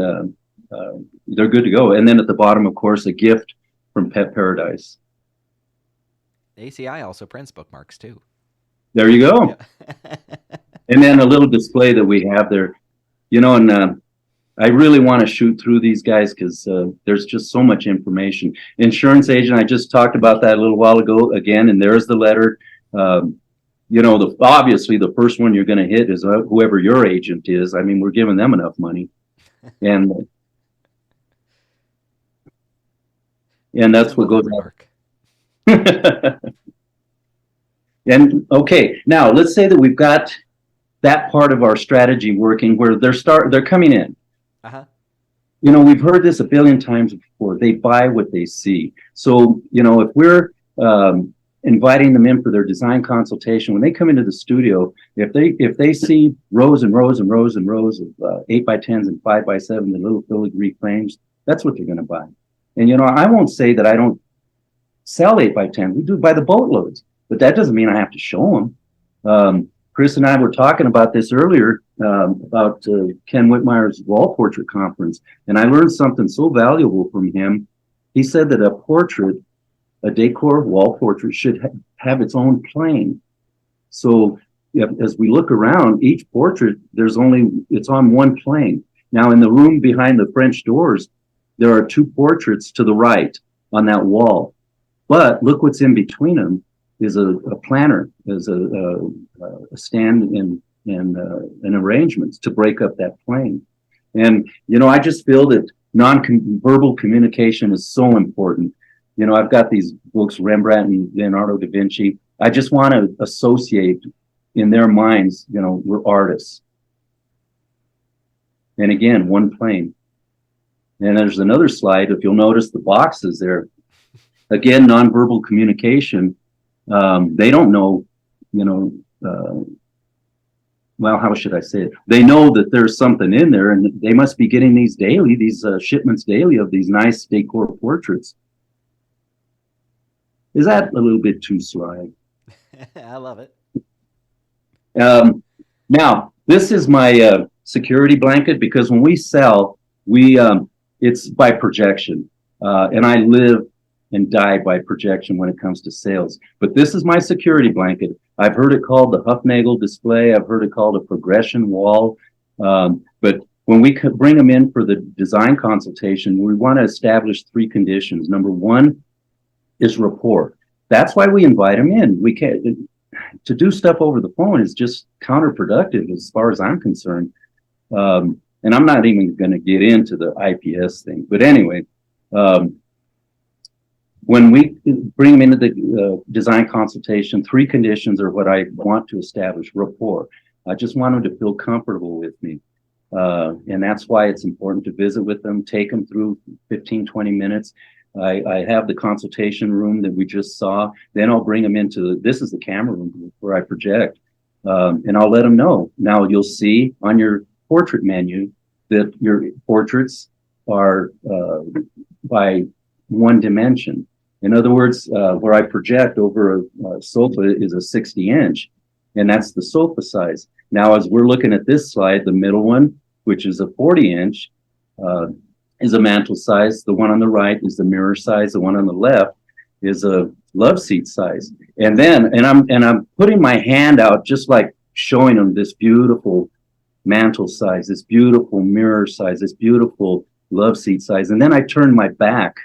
they're good to go. And then at the bottom, of course, a gift from Pet Paradise. ACI also prints bookmarks too. There you go. Yeah. And then a little display that we have there, and I really want to shoot through these guys, because there's just so much information. Insurance agent, I just talked about that a little while ago again, and there's the letter. Obviously the first one you're going to hit is whoever your agent is. I mean, we're giving them enough money. And that's what goes on. And okay, now let's say that we've got that part of our strategy working, where they're coming in. Uh-huh. We've heard this a billion times before. They buy what they see. So, if we're inviting them in for their design consultation. When they come into the studio, if they see rows and rows and rows and rows of 8x10s and 5x7, the little filigree frames, that's what they're going to buy. And I won't say that I don't sell 8x10s. We do by the boatloads, but that doesn't mean I have to show them. Chris and I were talking about this earlier about Ken Whitmire's wall portrait conference, and I learned something so valuable from him. He said that a decor wall portrait should have its own plane. So as we look around, each portrait, it's on one plane. Now in the room behind the French doors, there are two portraits to the right on that wall. But look what's in between them is a planner, is a stand and arrangements to break up that plane. And, I just feel that non-verbal communication is so important. I've got these books, Rembrandt and Leonardo da Vinci. I just want to associate in their minds, we're artists. And again, one plane. And there's another slide. If you'll notice the boxes there, again, nonverbal communication. They don't know, well, how should I say it? They know that there's something in there, and they must be getting these shipments daily of these nice decor portraits. Is that a little bit too sly? I love it. Now, this is my security blanket, because when we sell, it's by projection, and I live and die by projection when it comes to sales. But this is my security blanket. I've heard it called the Huffnagel display. I've heard it called a progression wall. But when we bring them in for the design consultation, we want to establish 3 conditions. Number 1 is rapport. That's why we invite them in. We can't, to do stuff over the phone is just counterproductive as far as I'm concerned. And I'm not even going to get into the IPS thing. But anyway, when we bring them into the design consultation, 3 conditions are what I want to establish: rapport. I just want them to feel comfortable with me. And that's why it's important to visit with them, take them through 15, 20 minutes. I have the consultation room that we just saw. Then I'll bring them this is the camera room where I project. And I'll let them know. Now you'll see on your portrait menu that your portraits are by 1 dimension. In other words, where I project over a sofa is a 60-inch, and that's the sofa size. Now, as we're looking at this slide, the middle one, which is a 40-inch, is a mantle size. The one on the right is the mirror size. The one on the left is a love seat size. And I'm putting my hand out, just like showing them this beautiful mantle size, this beautiful mirror size, this beautiful love seat size. And then I turn my back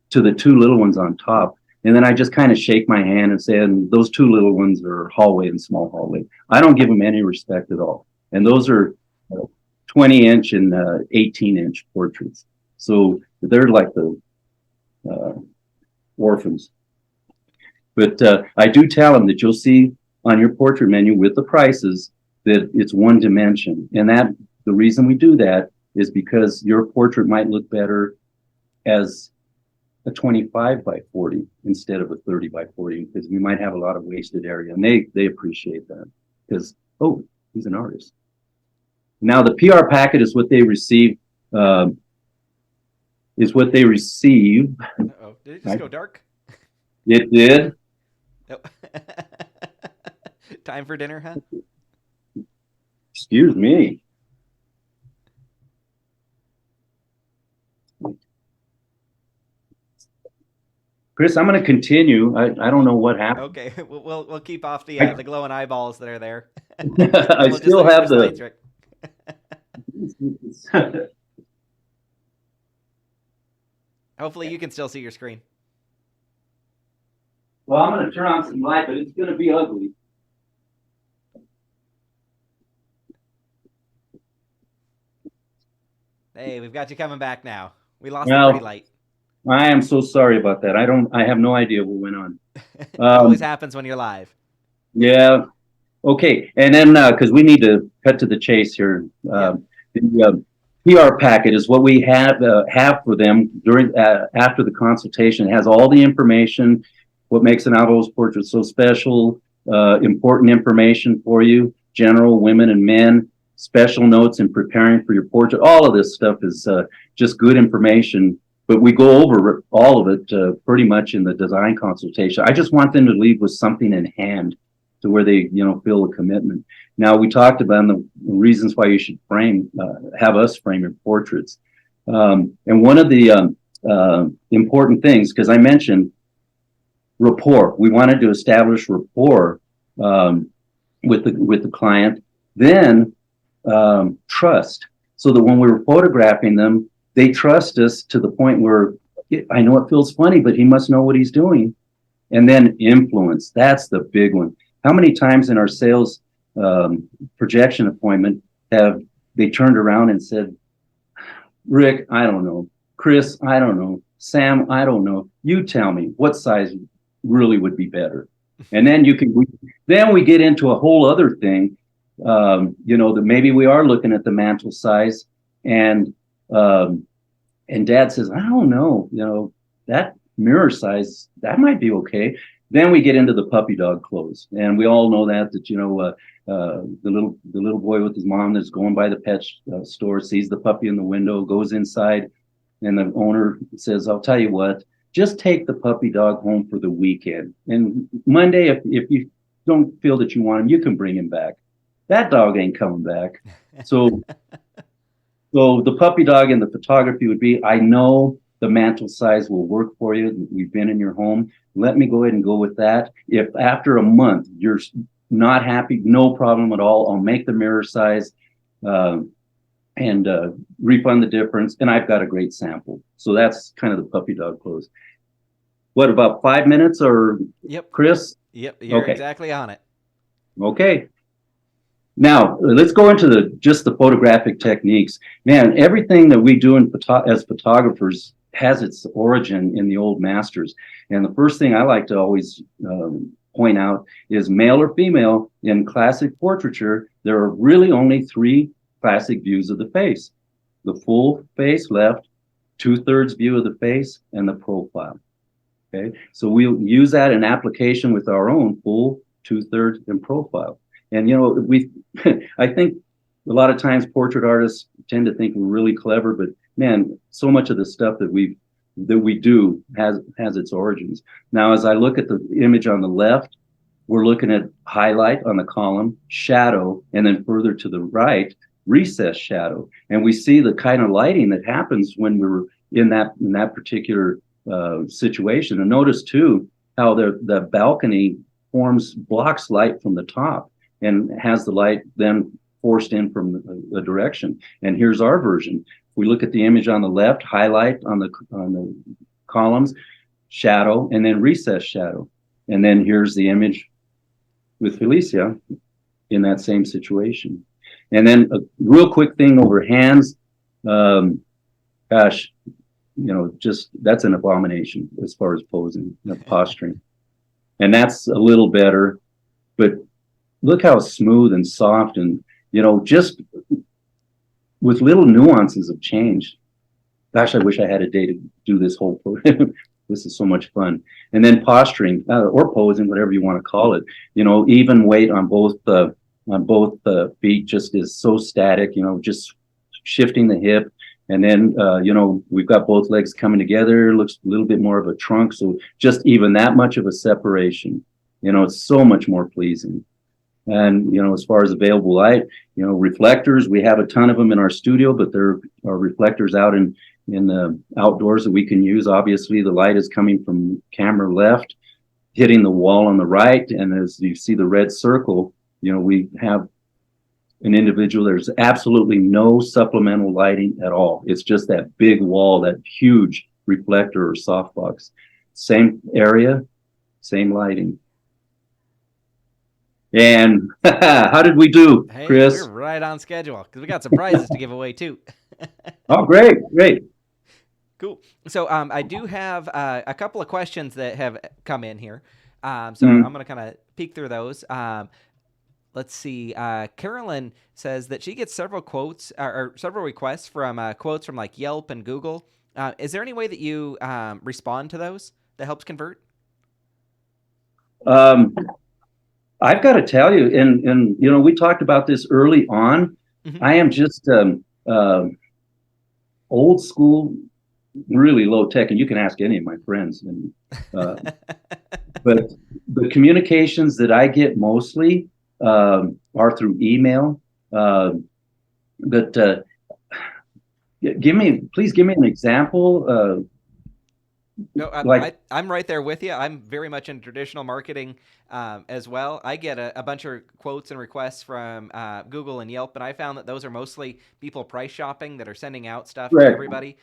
to the 2 little ones on top. And then I just kind of shake my hand and say, and those 2 little ones are hallway and small hallway. I don't give them any respect at all. And those are 20-inch and 18-inch portraits. So they're like the orphans. But I do tell them that you'll see on your portrait menu with the prices that it's 1 dimension. And that the reason we do that is because your portrait might look better as a 25 by 40 instead of a 30 by 40, because we might have a lot of wasted area, and they appreciate that, because, oh, he's an artist. Now the PR packet is what they receive. Uh-oh. Did it just go dark? It did. Oh. Time for dinner, huh? Excuse me. Chris, I'm going to continue. I don't know what happened. Okay, we'll keep off the glowing eyeballs that are there. I still have the. Hopefully, you can still see your screen. Well, I'm going to turn on some light, but it's going to be ugly. Hey, we've got you coming back now. We lost the pretty light. I am so sorry about that. I have no idea what went on. It always happens when you're live. Yeah. Okay. And then, because we need to cut to the chase here, the PR packet is what we have for them during after the consultation. It has all the information. what makes an Avalos portrait so special, important information for you, general women and men, special notes in preparing for your portrait. All of this stuff is just good information, but we go over all of it pretty much in the design consultation. I just want them to leave with something in hand to where they, feel a commitment. Now, we talked about the reasons why you should have us frame your portraits. And one of the important things, because I mentioned rapport, we wanted to establish rapport with the client, then trust, so that when we were photographing them, they trust us to the point where I know it feels funny, but he must know what he's doing. And then influence, that's the big one. How many times in our sales projection appointment have they turned around and said, Rick, I don't know. Chris, I don't know. Sam, I don't know. You tell me what size really would be better. And then then we get into a whole other thing, that maybe we are looking at the mantle size, and Dad says, I don't know, that mirror size, that might be okay. Then we get into the puppy dog clothes, and we all know that the little boy with his mom that's going by the pet store sees the puppy in the window, goes inside, and the owner says, I'll tell you what, just take the puppy dog home for the weekend, and Monday, if you don't feel that you want him, you can bring him back. That dog ain't coming back. So the puppy dog in the photography would be, I know the mantle size will work for you. We've been in your home. Let me go ahead and go with that. If after a month you're not happy, no problem at all. I'll make the mirror size and refund the difference. And I've got a great sample. So that's kind of the puppy dog clothes. What, about 5 minutes or Yep. Chris? Yep. You're okay. Exactly on it. Okay. Now, let's go into just the photographic techniques. Man, everything that we do as photographers has its origin in the old masters. And the first thing I like to always point out is, male or female, in classic portraiture, there are really only 3 classic views of the face: the full face left, 2/3 view of the face, and the profile. Okay, so we'll use that in application with our own full, 2/3, and profile. And I think a lot of times portrait artists tend to think we're really clever, but man, so much of the stuff that we do has its origins. Now, as I look at the image on the left, we're looking at highlight on the column, shadow, and then further to the right, recessed shadow. And we see the kind of lighting that happens when we're in that particular situation. And notice too how the balcony blocks light from the top and has the light then forced in from the direction. And here's our version. If we look at the image on the left, highlight on the columns, shadow, and then recessed shadow. And then here's the image with Felicia in that same situation. And then a real quick thing over hands. Gosh, just that's an abomination as far as posing, posturing. And that's a little better, but look how smooth and soft, and just with little nuances of change. Gosh, I wish I had a day to do this whole program. This is so much fun. And then posturing or posing, whatever you want to call it. Even weight on both the feet just is so static. Just shifting the hip, and then we've got both legs coming together. Looks a little bit more of a trunk. So just even that much of a separation, it's so much more pleasing. And, as far as available light, reflectors, we have a ton of them in our studio, but there are reflectors out in the outdoors that we can use. Obviously, the light is coming from camera left, hitting the wall on the right. And as you see the red circle, we have an individual, there's absolutely no supplemental lighting at all. It's just that big wall, that huge reflector or softbox. Same area, same lighting. And how did we do, Hey, Chris? we're right on schedule because we got some prizes to give away too. Oh, great. Cool. So I do have a couple of questions that have come in here. I'm going to kind of peek through those. Let's see. Carolyn says that she gets several quotes or several requests from quotes from like Yelp and Google. Is there any way that you respond to those that helps convert? Um, I've got to tell you, and we talked about this early on. Mhm. I am just old school, really low tech, and you can ask any of my friends. And uh, but the communications that I get mostly are through email. Uh, but please give me an example. No, Like, I'm right there with you. I'm very much in traditional marketing as well. I get a bunch of quotes and requests from Google and Yelp, and I found that those are mostly people price shopping that are sending out stuff to correct. everybody.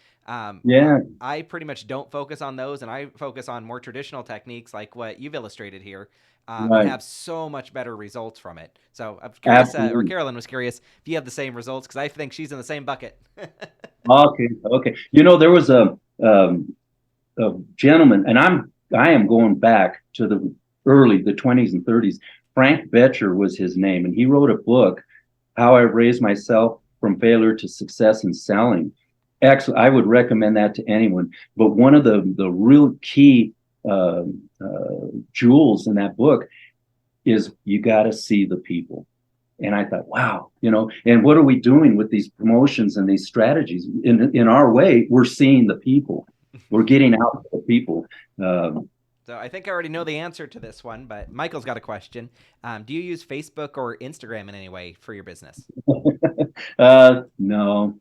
Yeah, I pretty much don't focus on those, and I focus on more traditional techniques like what you've illustrated here, and right. have so much better results from it. So I'm curious, or Absolutely. Carolyn was curious if you have the same results because I think she's in the same bucket. Okay, okay. There was a gentleman, and I am going back to the 20s and 30s. Frank Betcher was his name, and he wrote a book, How I Raised Myself from Failure to Success in Selling. Actually, I would recommend that to anyone. But one of the real key uh, jewels in that book is you got to see the people. And I thought, wow, and what are we doing with these promotions and these strategies? In our way, we're seeing the people. We're getting out to the people. Um, So I think I already know the answer to this one, but Michael's got a question. Do you use Facebook or Instagram in any way for your business? no,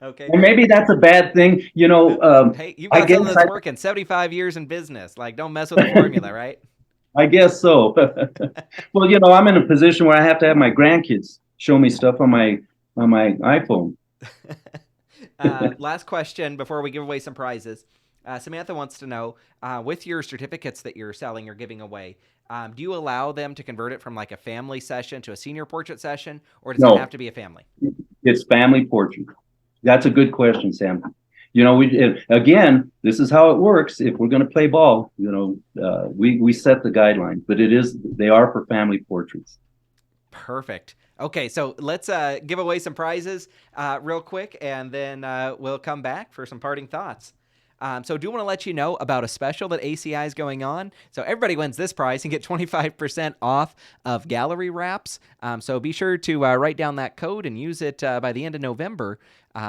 Okay. and maybe that's a bad thing. Hey, you've I got guess something that's working. 75 years in business. Like, don't mess with the formula, right? I guess so. Well, I'm in a position where I have to have my grandkids show me stuff on my iPhone. Last question before we give away some prizes. Samantha wants to know, with your certificates that you're selling or giving away, do you allow them to convert it from like a family session to a senior portrait session, or does it have No, to be a family? it's family portrait. That's a good question, Sam. Again, this is how it works. If we're going to play ball, we set the guidelines, but they are for family portraits. Perfect. Okay, so let's give away some prizes real quick, and then we'll come back for some parting thoughts. So, I do want to let you know about a special that ACI is going on. So, everybody wins this prize and get 25% off of gallery wraps. So, be sure to write down that code and use it by the end of November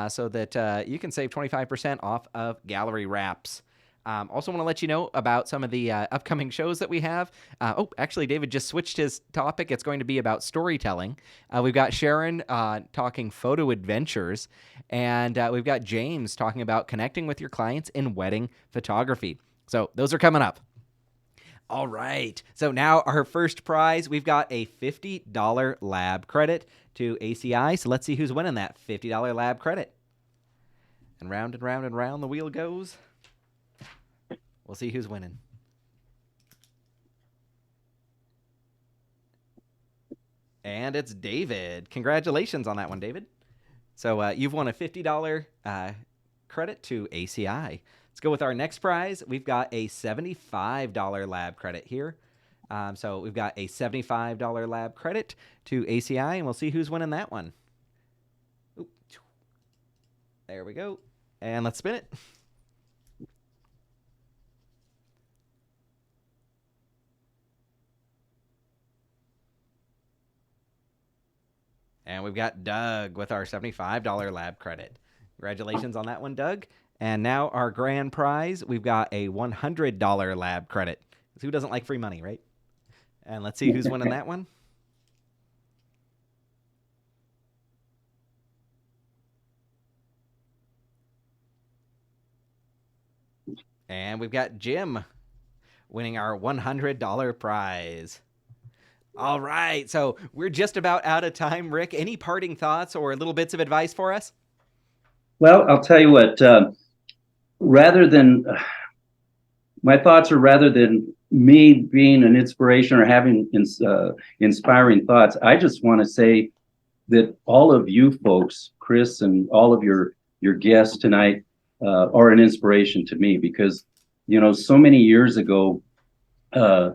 so that you can save 25% off of gallery wraps. Also, want to let you know about some of the upcoming shows that we have. Actually, David just switched his topic. It's going to be about storytelling. We've got Sharon talking photo adventures, and we've got James talking about connecting with your clients in wedding photography. So, those are coming up. All right. So, now our first prize, we've got a $50 lab credit to ACI. So, let's see who's winning that $50 lab credit. And round and round the wheel goes. We'll see who's winning. And it's David. Congratulations on that one, David. So you've won a $50 credit to ACI. Let's go with our next prize. We've got a $75 lab credit here. So we've got a $75 lab credit to ACI, and we'll see who's winning that one. Ooh. There we go. And let's spin it. And we've got Doug with our $75 lab credit. Congratulations on that one, Doug. And now our grand prize, we've got a $100 lab credit. Who doesn't like free money, right? And let's see who's winning that one. And we've got Jim winning our $100 prize. All right. So we're just about out of time. Rick, any parting thoughts or little bits of advice for us? Well, I'll tell you what. Rather than My thoughts are, rather than me being an inspiration or having inspiring thoughts, I just want to say that all of you folks, Chris, and all of your guests tonight, are an inspiration to me because, so many years ago, uh,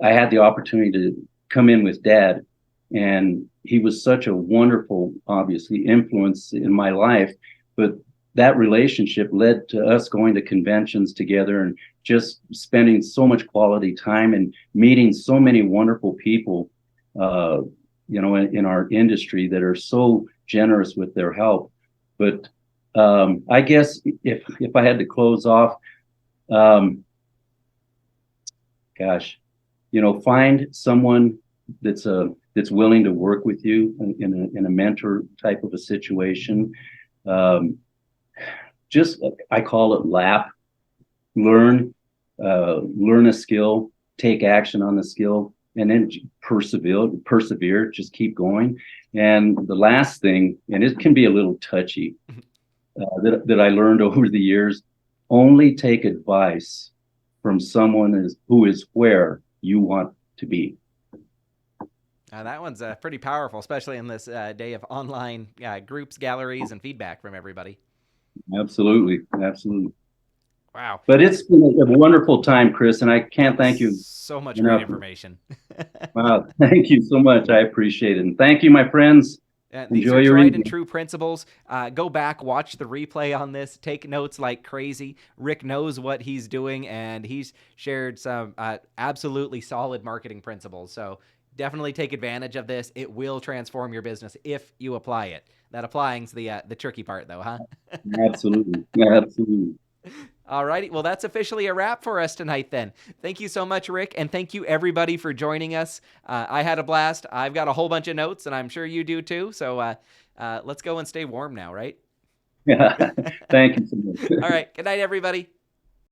I had the opportunity to come in with Dad, and he was such a wonderful, obviously, influence in my life. But that relationship led to us going to conventions together and just spending so much quality time and meeting so many wonderful people, in our industry that are so generous with their help. But I guess if I had to close off, um, gosh, find someone that's willing to work with you in a mentor type of a situation. Um, just I call it lap, learn, learn a skill, take action on the skill, and then persevere, just keep going. And the last thing, and it can be a little touchy, that I learned over the years, only take advice from someone who is where you want to be. That one's pretty powerful, especially in this day of online groups, galleries, and feedback from everybody. Absolutely, absolutely. Wow. But it's been a wonderful time, Chris, and I can't thank you so much enough. Great information. Wow, thank you so much. I appreciate it. And thank you, my friends. These are tried and true principles. Go back, watch the replay on this, take notes like crazy. Rick knows what he's doing, and he's shared some absolutely solid marketing principles. So definitely take advantage of this. It will transform your business if you apply it. That applying's the tricky part, though, huh? Absolutely. Absolutely. All righty. Well, that's officially a wrap for us tonight then. Thank you so much, Rick, and thank you everybody for joining us. I had a blast. I've got a whole bunch of notes, and I'm sure you do too. So let's go and stay warm now, right? Yeah. Thank you so much. All right. Good night, everybody.